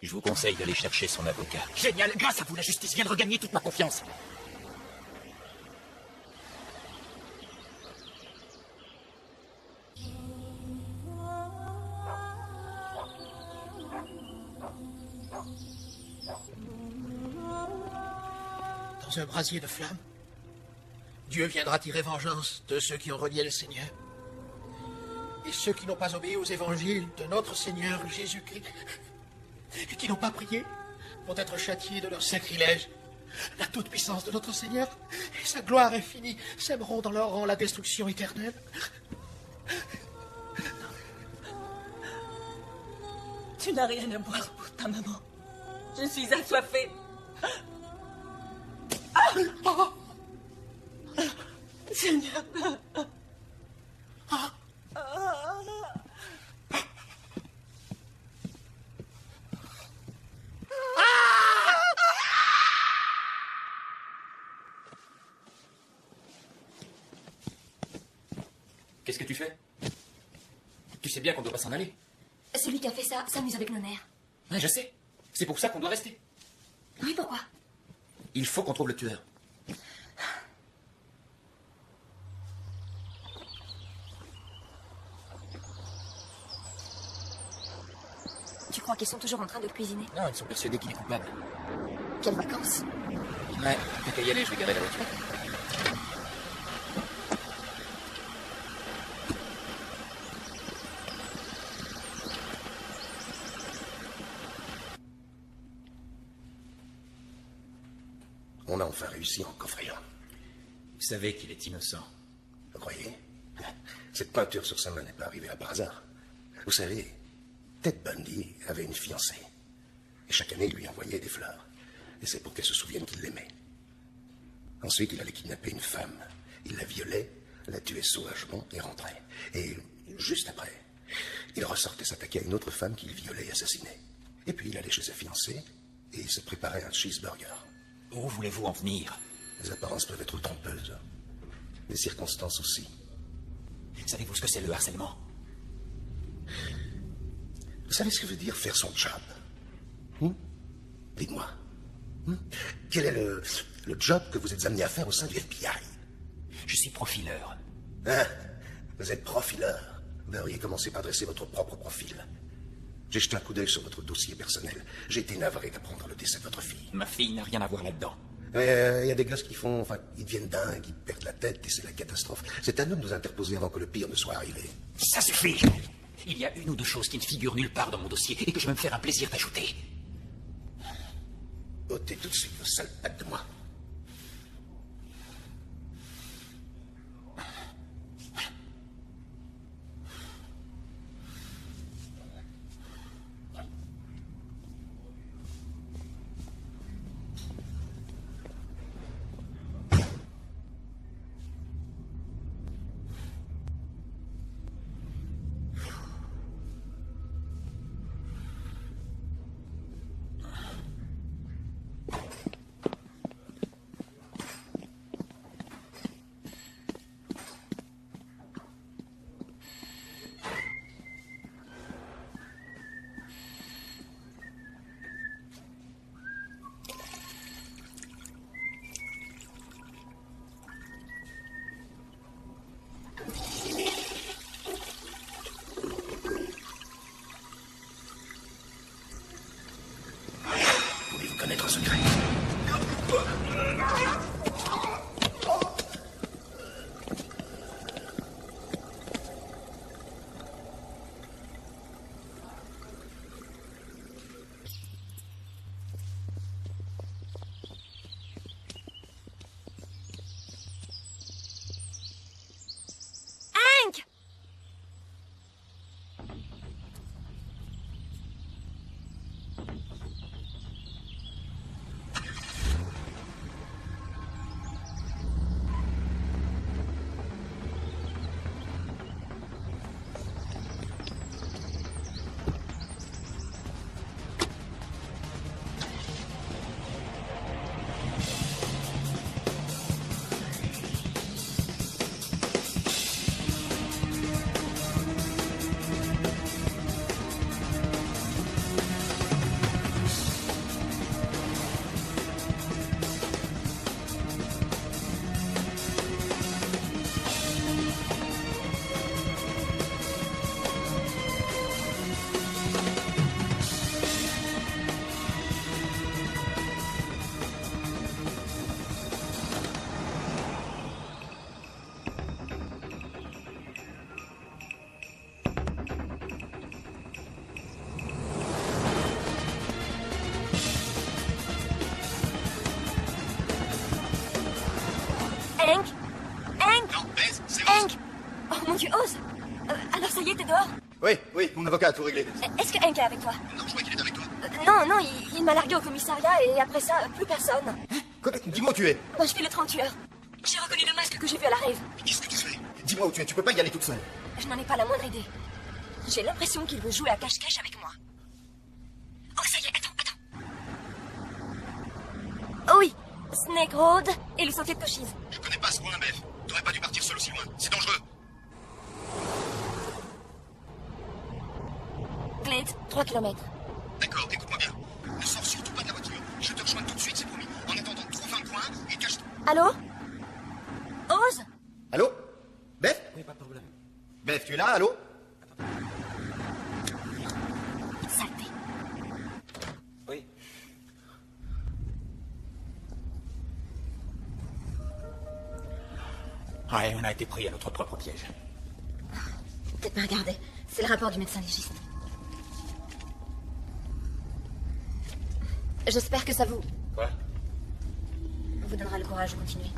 Je vous conseille d'aller chercher son avocat. Génial, grâce à vous, la justice vient de regagner toute ma confiance. Dans un brasier de flammes, Dieu viendra tirer vengeance de ceux qui ont renié le Seigneur. Et ceux qui n'ont pas obéi aux évangiles de notre Seigneur Jésus-Christ, et qui n'ont pas prié, vont être châtiés de leur sacrilège. La toute-puissance de notre Seigneur et sa gloire infinie sèmeront dans leur rang la destruction éternelle. Tu n'as rien à boire pour ta maman. Je suis assoiffée. Seigneur. Qu'est-ce que tu fais? Tu sais bien qu'on ne doit pas s'en aller. Celui qui a fait ça s'amuse avec nos nerfs. Ouais, je sais. C'est pour ça qu'on doit rester. Oui, pourquoi? Il faut qu'on trouve le tueur. Tu crois qu'ils sont toujours en train de cuisiner? Non, ils sont persuadés qu'il est coupable. Quelles vacances? Ouais, t'as qu'à y aller, je vais garer la voiture. On a enfin réussi en coffrayant. Vous savez qu'il est innocent. Vous croyez? Cette peinture sur sa main n'est pas arrivée là par hasard. Vous savez, Ted Bundy avait une fiancée. Et chaque année, il lui envoyait des fleurs. Et c'est pour qu'elle se souvienne qu'il l'aimait. Ensuite, il allait kidnapper une femme. Il la violait, la tuait sauvagement et rentrait. Et juste après, il ressortait s'attaquer à une autre femme qu'il violait et assassinait. Et puis, il allait chez sa fiancée et il se préparait un cheeseburger. Où voulez-vous en venir? Les apparences peuvent être trompeuses. Les circonstances aussi. Savez-vous ce que c'est le harcèlement? Vous savez ce que veut dire faire son job? Dites-moi. Quel est le job que vous êtes amené à faire au sein du FBI? Je suis profileur. Hein? Vous êtes profileur. Vous devriez commencer par dresser votre propre profil. J'ai jeté un coup d'œil sur votre dossier personnel. J'ai été navré d'apprendre le décès de votre fille. Ma fille n'a rien à voir là-dedans. Il y a des gosses qui font... Enfin, ils deviennent dingues, ils perdent la tête et c'est la catastrophe. C'est à nous de nous interposer avant que le pire ne soit arrivé. Ça suffit! Il y a une ou deux choses qui ne figurent nulle part dans mon dossier et que je vais me faire un plaisir d'ajouter. Ôtez tout de suite vos sales pattes de moi. Hank Hank Non, Bess, c'est Hank Oh mon Dieu, Oz Alors ça y est, t'es dehors? Oui, mon avocat a tout réglé. Est-ce que Hank est avec toi? Non, je crois qu'il est avec toi. Non, il m'a largué au commissariat et après ça, plus personne. Quoi? Dis-moi où tu es. Moi, je fais le 30 tueur. J'ai reconnu le masque que j'ai vu à la rave. Qu'est-ce que tu fais? Dis-moi où tu es, tu peux pas y aller toute seule. Je n'en ai pas la moindre idée. J'ai l'impression qu'il veut jouer à cache-cache avec moi. Oh, ça y est, attends. Oh oui, Snake Road et le sentier de Cochise. Je connais pas ce coin, Beth. T'aurais pas dû partir seul aussi loin, c'est dangereux. Glade, 3 km. D'accord, écoute-moi bien. Ne sors surtout pas de la voiture. Je te rejoins tout de suite, c'est promis. En attendant, trouve un coin et cache-toi. Allô? Oz? Allô? Beth? Oui, pas de problème. Beth, tu es là, allô? Saleté. Oui. Ouais, on a été pris à notre propre piège. Peut-être pas regarder. C'est le rapport du médecin légiste. J'espère que ça vous donnera le courage de continuer.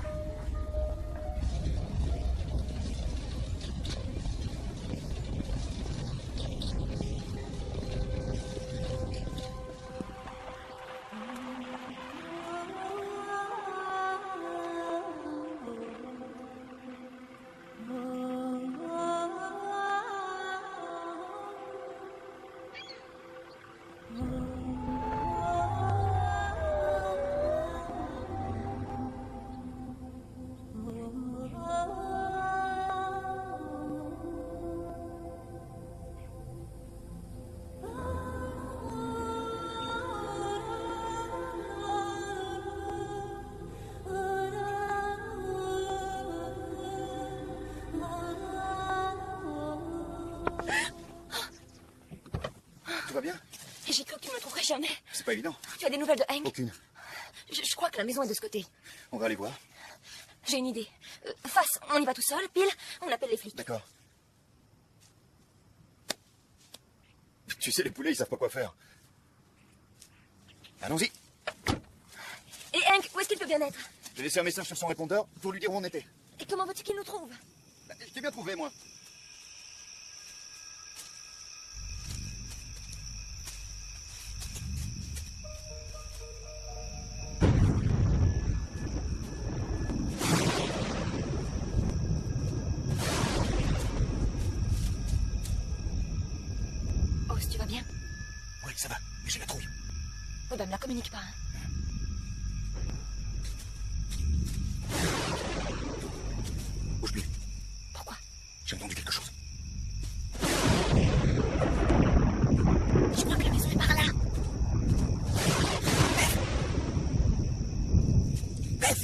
Tout va bien? J'ai cru que tu ne me trouverais jamais. C'est pas évident. Tu as des nouvelles de Hank? Aucune. Je crois que la maison est de ce côté. On va aller voir. J'ai une idée. Face, on y va tout seul. Pile, on appelle les flics. D'accord. Tu sais, les poulets, ils savent pas quoi faire. Allons-y. Et Hank, où est-ce qu'il peut bien être? J'ai laissé un message sur son répondeur pour lui dire où on était. Et comment veux-tu qu'il nous trouve? Je t'ai bien trouvé, moi. Oz, tu vas bien? Oui, ça va, mais j'ai la trouille. Oh ben, me la communique pas. Hein. Bouge plus. Pourquoi? J'ai entendu quelque chose. Je crois que la maison est par là. Beth!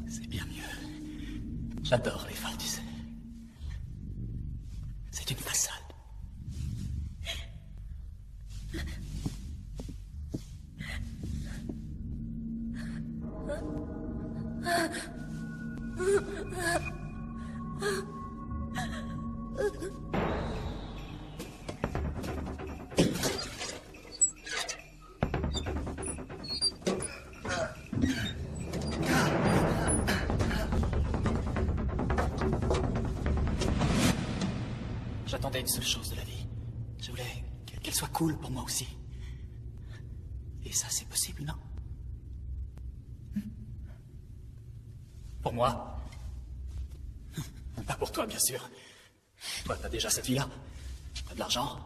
C'est bien mieux. J'adore les femmes, tu sais. C'est une façade. J'attendais une seule chose de la vie. Je voulais qu'elle soit cool pour moi aussi. Et ça, c'est possible, non? Pour moi? Pas pour toi, bien sûr. Toi, t'as déjà cette vie-là. T'as de l'argent,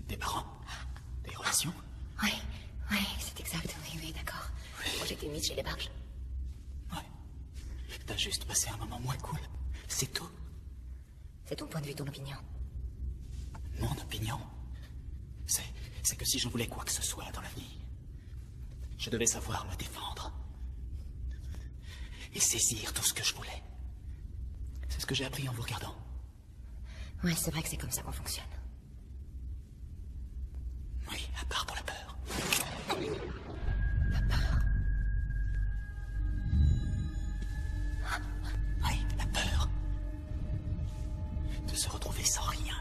des parents, des relations. Oui, c'est exact. Oui, d'accord. Moi, j'étais mise chez les Barclay. T'as juste passé un moment moins cool. C'est tout. C'est ton point de vue, ton opinion. Mon opinion, c'est que si je voulais quoi que ce soit dans la vie, je devais savoir me défendre. Et saisir tout ce que je voulais. C'est ce que j'ai appris en vous regardant. Ouais, c'est vrai que c'est comme ça qu'on fonctionne. Oui, à part pour la peur. La peur. Oui, la peur. De se retrouver sans rien.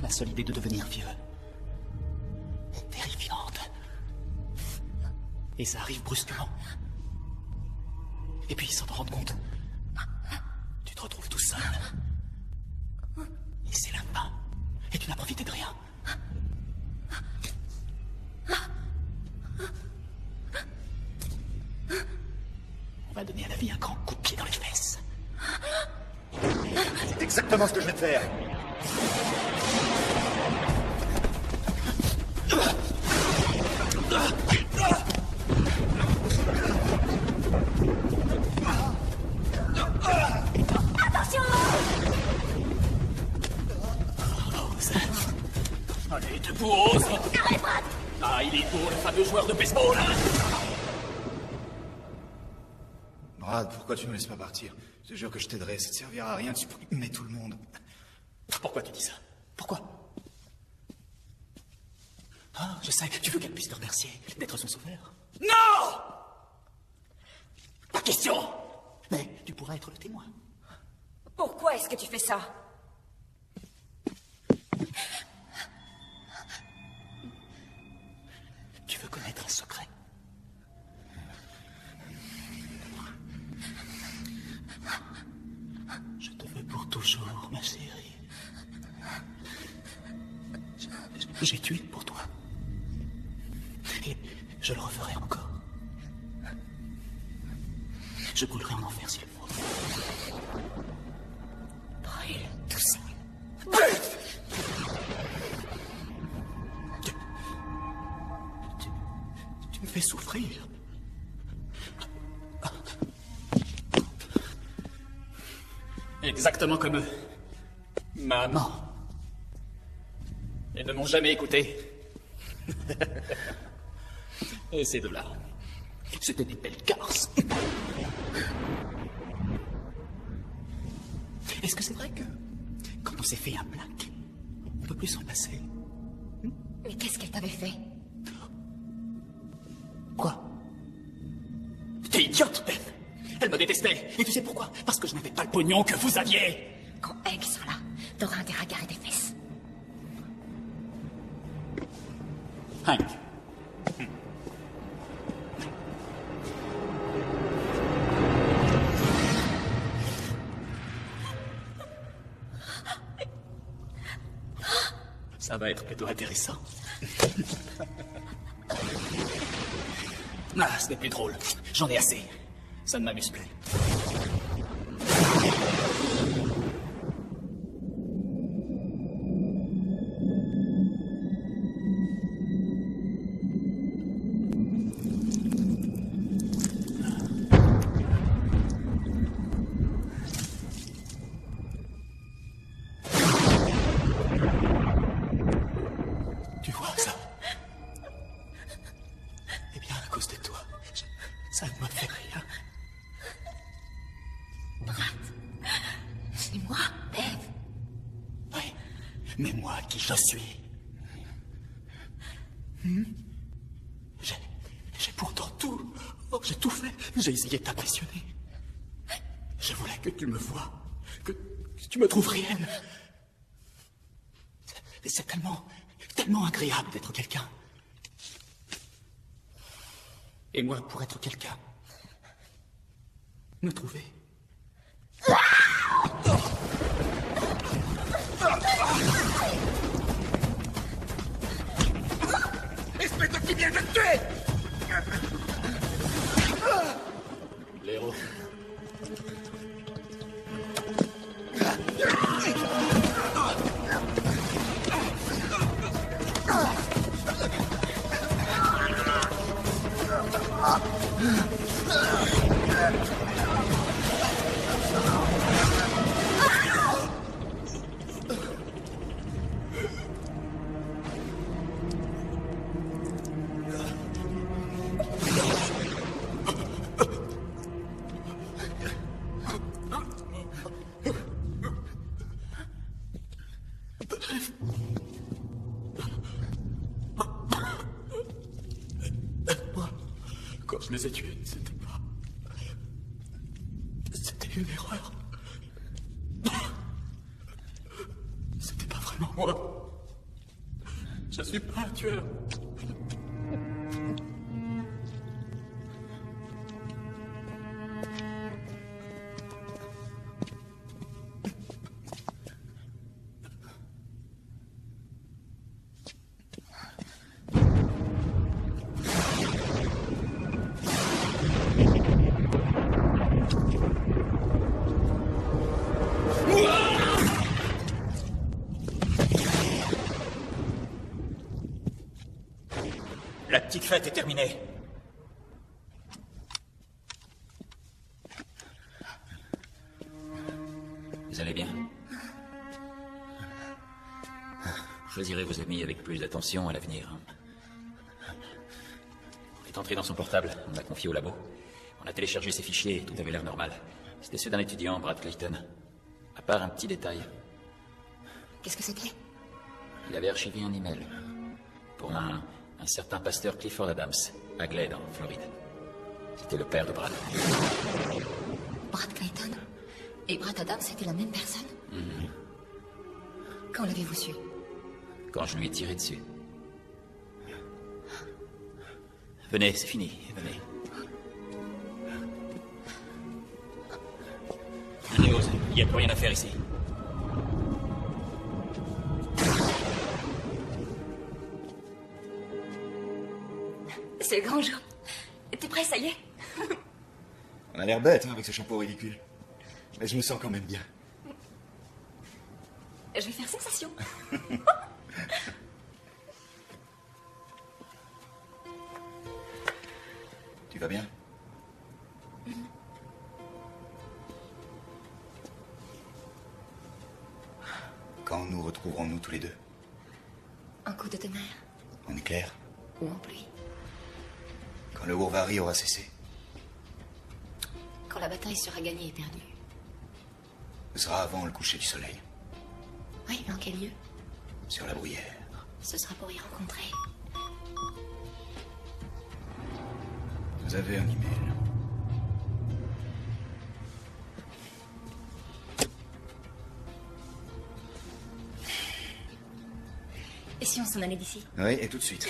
La seule idée de devenir vieux est terrifiante. Et ça arrive brusquement. Et puis, sans te rendre compte, tu te retrouves tout seul. Et c'est la fin. Et tu n'as profité de rien. On va donner à la vie un grand coup de pied dans les fesses. C'est exactement ce que je vais te faire. Attention! Rose. Allez, debout, Rose. Arrête, Brad! Ah, il est beau, le fameux joueur de baseball. Brad, pourquoi tu me laisses pas partir? Je te jure que je t'aiderai, ça te servira à rien, tu mets tout le monde. Pourquoi tu dis ça? Pourquoi? Ah, je sais, tu veux qu'elle puisse te remercier d'être son sauveur? Non! Pas question! Mais tu pourras être le témoin. Pourquoi est-ce que tu fais ça? Tu veux connaître un secret? Je te veux pour toujours, ma chérie. J'ai tué pour toi. Et je le referai encore. Je brûlerai en enfer s'il le faut. Brûle tout ça. Tu me fais souffrir. Exactement comme eux. Maman. Ils ne m'ont jamais écouté. Et ces deux-là, c'était des belles garces. Est-ce que c'est vrai que, quand on s'est fait un plaque, on peut plus s'en passer? Mais qu'est-ce qu'elle t'avait fait? Quoi? T'es idiote, Beth. Elle me détestait. Et tu sais pourquoi? Parce que je n'avais pas le pognon que vous aviez. Quand Hank sera là, t'auras intérêt à garer tes fesses. Hank. Ça va être plutôt intéressant. Ah, ce n'est plus drôle. J'en ai assez. Ça ne m'amuse plus. Mais moi, qui je suis? J'ai pourtant tout... Oh, j'ai tout fait. J'ai essayé de t'impressionner. Je voulais que tu me vois. Que tu me trouves réelle. C'est tellement agréable d'être quelqu'un. Et moi, pour être quelqu'un, me trouver. Espèce de qui vient de te tuer! L'héros. Quand je les ai tués, c'était pas... C'était une erreur. C'était pas vraiment moi. Je suis pas un tueur. La petite fête est terminée. Vous allez bien? Choisirez vos amis avec plus d'attention à l'avenir. On est entré dans son portable, on l'a confié au labo. On a téléchargé ses fichiers et tout avait l'air normal. C'était ceux d'un étudiant, Brad Clayton. À part un petit détail. Qu'est-ce que c'était? Il avait archivé un email pour un certain pasteur Clifford Adams, à Glade, en Floride. C'était le père de Brad. Brad Clayton et Brad Adams, c'était la même personne? Quand l'avez-vous su? Quand je lui ai tiré dessus. Venez, c'est fini, venez. Léo, il n'y a plus rien à faire ici. C'est le grand jour. T'es prêt, ça y est? On a l'air bête, hein, avec ce chapeau ridicule. Mais je me sens quand même bien. Je vais faire sensation. Tu vas bien? Quand nous retrouverons-nous tous les deux? Un coup de tonnerre. En éclair? Ou en pluie. Quand le Hourvari aura cessé? Quand la bataille sera gagnée et perdue. Ce sera avant le coucher du soleil. Oui, mais en quel lieu? Sur la bruyère. Ce sera pour y rencontrer. Vous avez un email. Et si on s'en allait d'ici? Oui, et tout de suite.